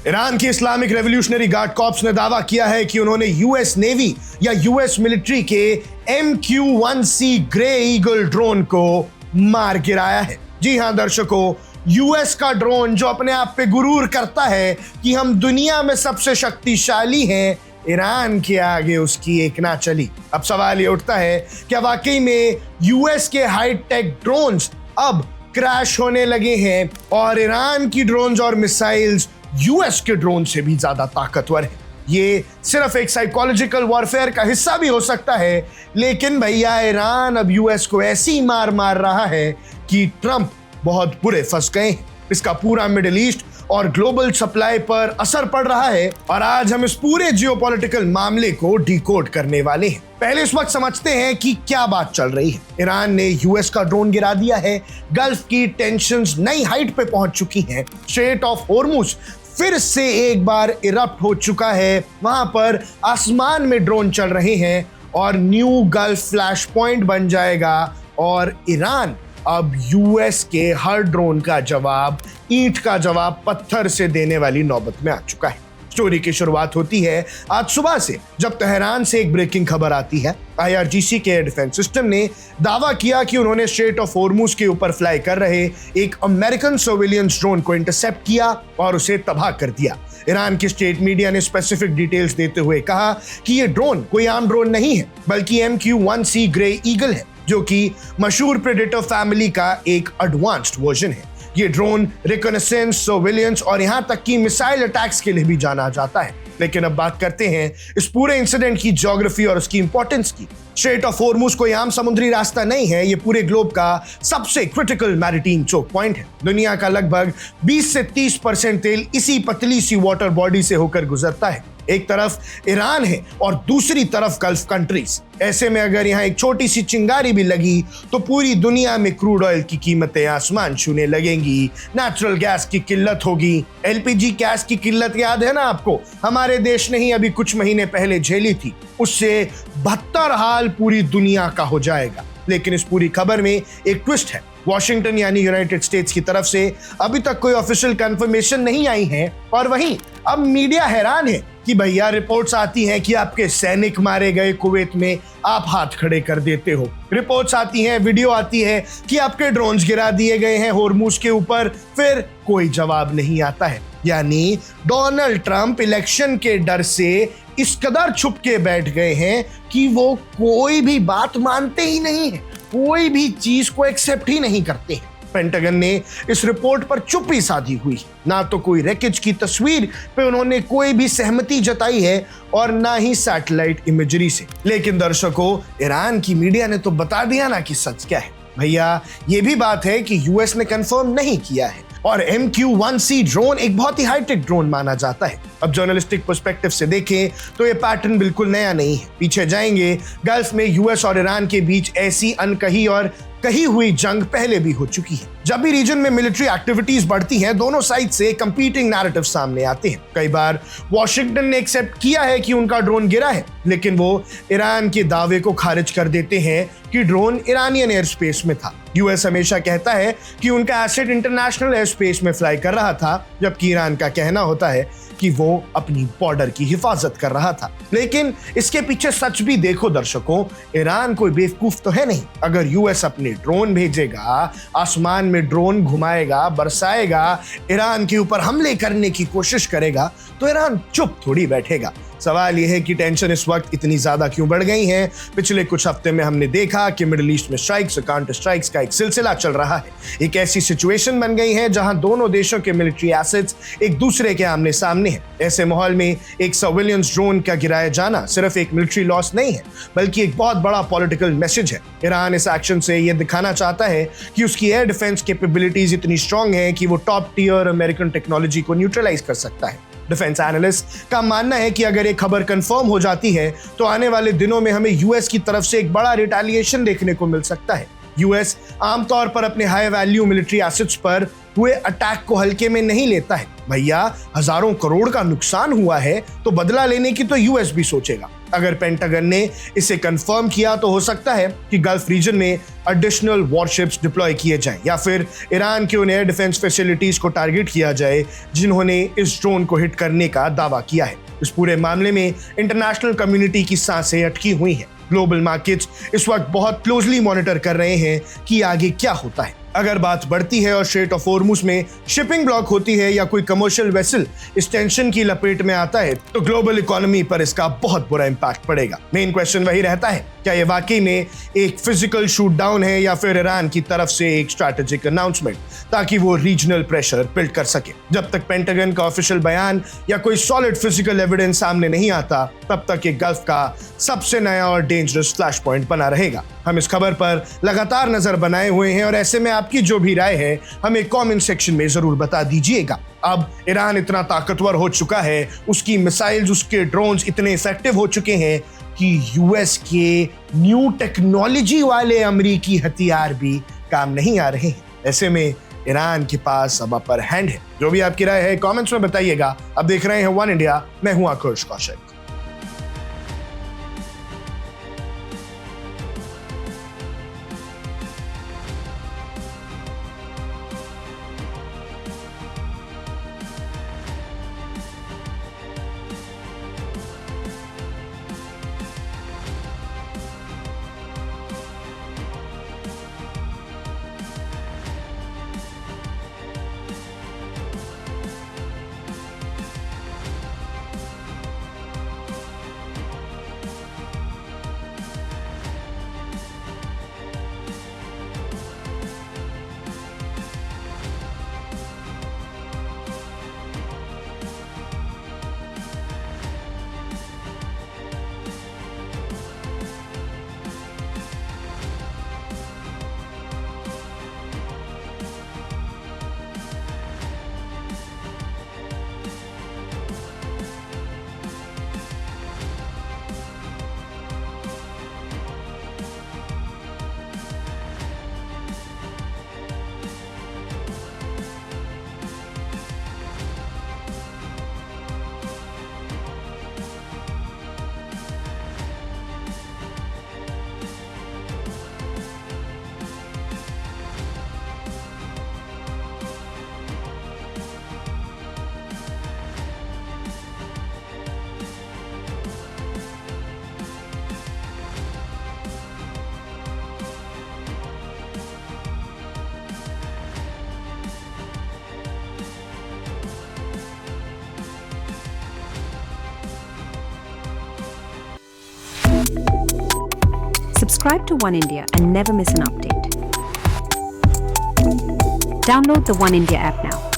Iran की Islamic revolutionary guard corps ने दावा किया है कि उन्होंने यूएस नेवी या यूएस मिलिट्री के MQ-1C ग्रे ईगल ड्रोन को मार गिराया है। जी हां दर्शकों, यूएस का ड्रोन जो अपने आप पे गुरूर करता है कि हम दुनिया में सबसे शक्तिशाली हैं, ईरान के आगे उसकी एक ना चली। अब सवाल ये उठता है क्या वाकई में यूएस के हाईटेक ड्रोन्स अब क्रैश होने लगे हैं और ईरान की ड्रोन्स और मिसाइल्स यूएस के ड्रोन से भी ज्यादा ताकतवर है? ये सिर्फ एक साइकोलॉजिकल वॉरफेयर का हिस्सा भी हो सकता है, लेकिन भैया ईरान अब यूएस को ऐसी मार मार रहा है कि ट्रंप बहुत बुरे फंस गए हैं। इसका पूरा मिडिल ईस्ट और ग्लोबल सप्लाई पर असर पड़ रहा है और आज हम इस पूरे जियोपॉलिटिकल मामले को डिकोड करने वाले हैं। पहले इस वक्त समझते हैं कि क्या बात चल रही है। ईरान ने यूएस का ड्रोन गिरा दिया है, गल्फ की टेंशंस नई हाइट पे पहुंच चुकी हैं, स्ट्रेट ऑफ हॉर्मुज फिर से एक बार इरप्ट हो चुका है, वहां पर आसमान में ड्रोन चल रहे हैं और न्यू गल्फ फ्लैश पॉइंट बन जाएगा और ईरान अब यूएस के हर ड्रोन का जवाब ईंट का जवाब पत्थर से देने वाली नौबत में आ चुका है। स्टोरी की शुरुआत होती है आज सुबह से, जब तेहरान से एक ब्रेकिंग खबर आती है। IRGC के डिफेंस सिस्टम ने दावा किया कि उन्होंने स्ट्रेट ऑफ हॉर्मुज के ऊपर फ्लाई कर रहे एक अमेरिकन सर्विलियंस ड्रोन को इंटरसेप्ट किया और उसे तबाह कर दिया। ईरान की स्टेट मीडिया ने स्पेसिफिक डिटेल्स देते हुए कहा कि यह ड्रोन कोई आम ड्रोन नहीं है, बल्कि MQ-1C ग्रे ईगल है, जो कि मशहूर प्रेडेटर फैमिली का एक एडवांस्ड वर्जन है। ये ड्रोन रिकॉनेसेंस, सर्विलियंस और यहां तक कि मिसाइल अटैक्स के लिए भी जाना जाता है। लेकिन अब बात करते हैं इस पूरे इंसिडेंट की ज्योग्राफी और उसकी इंपॉर्टेंस की। स्ट्रेट ऑफ हॉर्मुज कोई आम समुद्री रास्ता नहीं है, ये पूरे ग्लोब का सबसे क्रिटिकल मैरिटाइम चोक पॉइंट है। दुनिया का लगभग 20 से 30% तेल इसी पतली सी वाटर बॉडी से होकर गुजरता है। एक तरफ ईरान है और दूसरी तरफ गल्फ कंट्रीज। ऐसे में अगर यहाँ एक छोटी सी चिंगारी भी लगी तो पूरी दुनिया में क्रूड ऑयल की कीमतें आसमान छूने लगेंगी, नेचुरल गैस की किल्लत होगी। LPG गैस की किल्लत याद है ना आपको? हमारे देश ने ही अभी कुछ महीने पहले झेली थी, उससे बदतर हाल पूरी दुनिया का हो जाएगा। लेकिन इस पूरी खबर में एक ट्विस्ट है। वॉशिंगटन यानी यूनाइटेड स्टेट्स की तरफ से अभी तक कोई ऑफिशियल कंफर्मेशन नहीं आई है और वहीं अब मीडिया हैरान है कि भैया रिपोर्ट्स आती हैं कि आपके सैनिक मारे गए कुवैत में, आप हाथ खड़े कर देते हो। रिपोर्ट्स आती हैं, वीडियो आती है कि आपके ड्रोन्स गिरा दिए गए हैं हॉर्मुज के ऊपर, फिर कोई जवाब नहीं आता है। यानी डोनाल्ड ट्रंप इलेक्शन के डर से इस कदर छुप के बैठ गए हैं कि वो कोई भी बात मानते ही नहीं है, कोई भी चीज को एक्सेप्ट ही नहीं करते हैं। पेंटागन ने इस रिपोर्ट पर चुप्पी साधी हुई, ना तो कोई रैकेज की तस्वीर पे उन्होंने कोई भी सहमति जताई है और ना ही सैटेलाइट इमेजरी से। लेकिन दर्शकों, ईरान की मीडिया ने तो बता दिया ना कि सच क्या है। भैया ये भी बात है कि यूएस ने कंफर्म नहीं किया है और MQ-1C ड्रोन एक बहुत ही हाईटेक ड्रोन माना जाता है। अब जर्नलिस्टिक पर्सपेक्टिव से देखें तो ये पैटर्न बिल्कुल नया नहीं है। पीछे जाएंगे, गल्फ में यूएस और ईरान के बीच ऐसी अनकही और कही हुई जंग पहले भी हो चुकी है। जब भी रीजन में मिलिट्री एक्टिविटीज बढ़ती हैं, दोनों साइड से कंपीटिंग नैरेटिव सामने आते हैं। कई बार वॉशिंगटन ने एक्सेप्ट किया है कि उनका ड्रोन गिरा है, लेकिन वो ईरान के दावे को खारिज कर देते हैं कि ड्रोन ईरानियन एयर स्पेस में था। यूएस हमेशा कहता है कि उनका एसेट इंटरनेशनल एयर स्पेस में फ्लाई कर रहा था, जबकि ईरान का कहना होता है कि वो अपनी बॉर्डर की हिफाजत कर रहा था। लेकिन इसके पीछे सच भी देखो दर्शकों, ईरान कोई बेवकूफ तो है नहीं। अगर यूएस अपने ड्रोन भेजेगा, आसमान में ड्रोन घुमाएगा, बरसाएगा, ईरान के ऊपर हमले करने की कोशिश करेगा, तो ईरान चुप थोड़ी बैठेगा। सवाल यह है कि टेंशन इस वक्त इतनी ज्यादा क्यों बढ़ गई है। पिछले कुछ हफ्ते में हमने देखा कि मिडिल ईस्ट में स्ट्राइक्स और काउंटर स्ट्राइक्स का एक सिलसिला चल रहा है। एक ऐसी सिचुएशन बन गई है जहां दोनों देशों के मिलिट्री एसेट्स एक दूसरे के आमने सामने हैं। ऐसे माहौल में एक सर्विलियंस ड्रोन का गिराया जाना सिर्फ एक मिलिट्री लॉस नहीं है, बल्कि एक बहुत बड़ा पॉलिटिकल मैसेज है। ईरान इस एक्शन से यह दिखाना चाहता है कि उसकी एयर डिफेंस कैपेबिलिटीज इतनी स्ट्रांग है कि वो टॉप टियर अमेरिकन टेक्नोलॉजी को न्यूट्रलाइज कर सकता है। डिफेंस एनालिस्ट का मानना है कि अगर ये खबर कंफर्म हो जाती है तो आने वाले दिनों में हमें यूएस की तरफ से एक बड़ा रिटेलिएशन देखने को मिल सकता है। यूएस आमतौर पर अपने हाई वैल्यू मिलिट्री एसेट्स पर हुए अटैक को हल्के में नहीं लेता है। भैया हजारों करोड़ का नुकसान हुआ है तो बदला लेने की तो यूएस भी सोचेगा। अगर पेंटागन ने इसे कंफर्म किया तो हो सकता है कि गल्फ रीजन में एडिशनल वॉरशिप्स डिप्लॉय किए जाएं या फिर ईरान के उन एयर डिफेंस फैसिलिटीज को टारगेट किया जाए जिन्होंने इस ड्रोन को हिट करने का दावा किया है। इस पूरे मामले में इंटरनेशनल कम्युनिटी की सांसें अटकी हुई हैं। ग्लोबल मार्केट्स इस वक्त बहुत क्लोजली मॉनिटर कर रहे हैं कि आगे क्या होता है। अगर बात बढ़ती है और स्ट्रेट ऑफ हॉर्मुज में शिपिंग ब्लॉक होती है या कोई कमर्शियल वेसल इस टेंशन की लपेट में आता है तो ग्लोबल इकोनॉमी पर इसका बहुत बुरा इंपैक्ट पड़ेगा। मेन क्वेश्चन वही रहता है, क्या ये वाकई में एक फिजिकल शूट डाउन है या फिर ईरान की तरफ से एक स्ट्रैटेजिक अनाउंसमेंट ताकि वो रीजनल प्रेशर बिल्ड कर सके। जब तक पेंटागन का ऑफिशियल बयान या कोई सॉलिड फिजिकल एविडेंस सामने नहीं आता तब तक ये गल्फ का सबसे नया और डेंजरस फ्लैश पॉइंट बना रहेगा। हम इस खबर पर लगातार नजर बनाए हुए हैं और ऐसे में आपकी जो भी राय है हमें कमेंट सेक्शन में जरूर बता दीजिएगा। अब ईरान इतना ताकतवर हो चुका है, उसकी मिसाइल्स, उसके ड्रोन्स इतने इफेक्टिव हो चुके हैं कि यूएस के न्यू टेक्नोलॉजी वाले अमेरिकी हथियार भी काम नहीं आ रहे हैं। ऐसे में ईरान के पास अब अपर हैंड है। जो भी आपकी राय है कमेंट्स में बताइएगा। अब देख रहे हैं वन इंडिया, मैं हूं आकुश Kaushik. Subscribe to One India and never miss an update. Download the One India app now.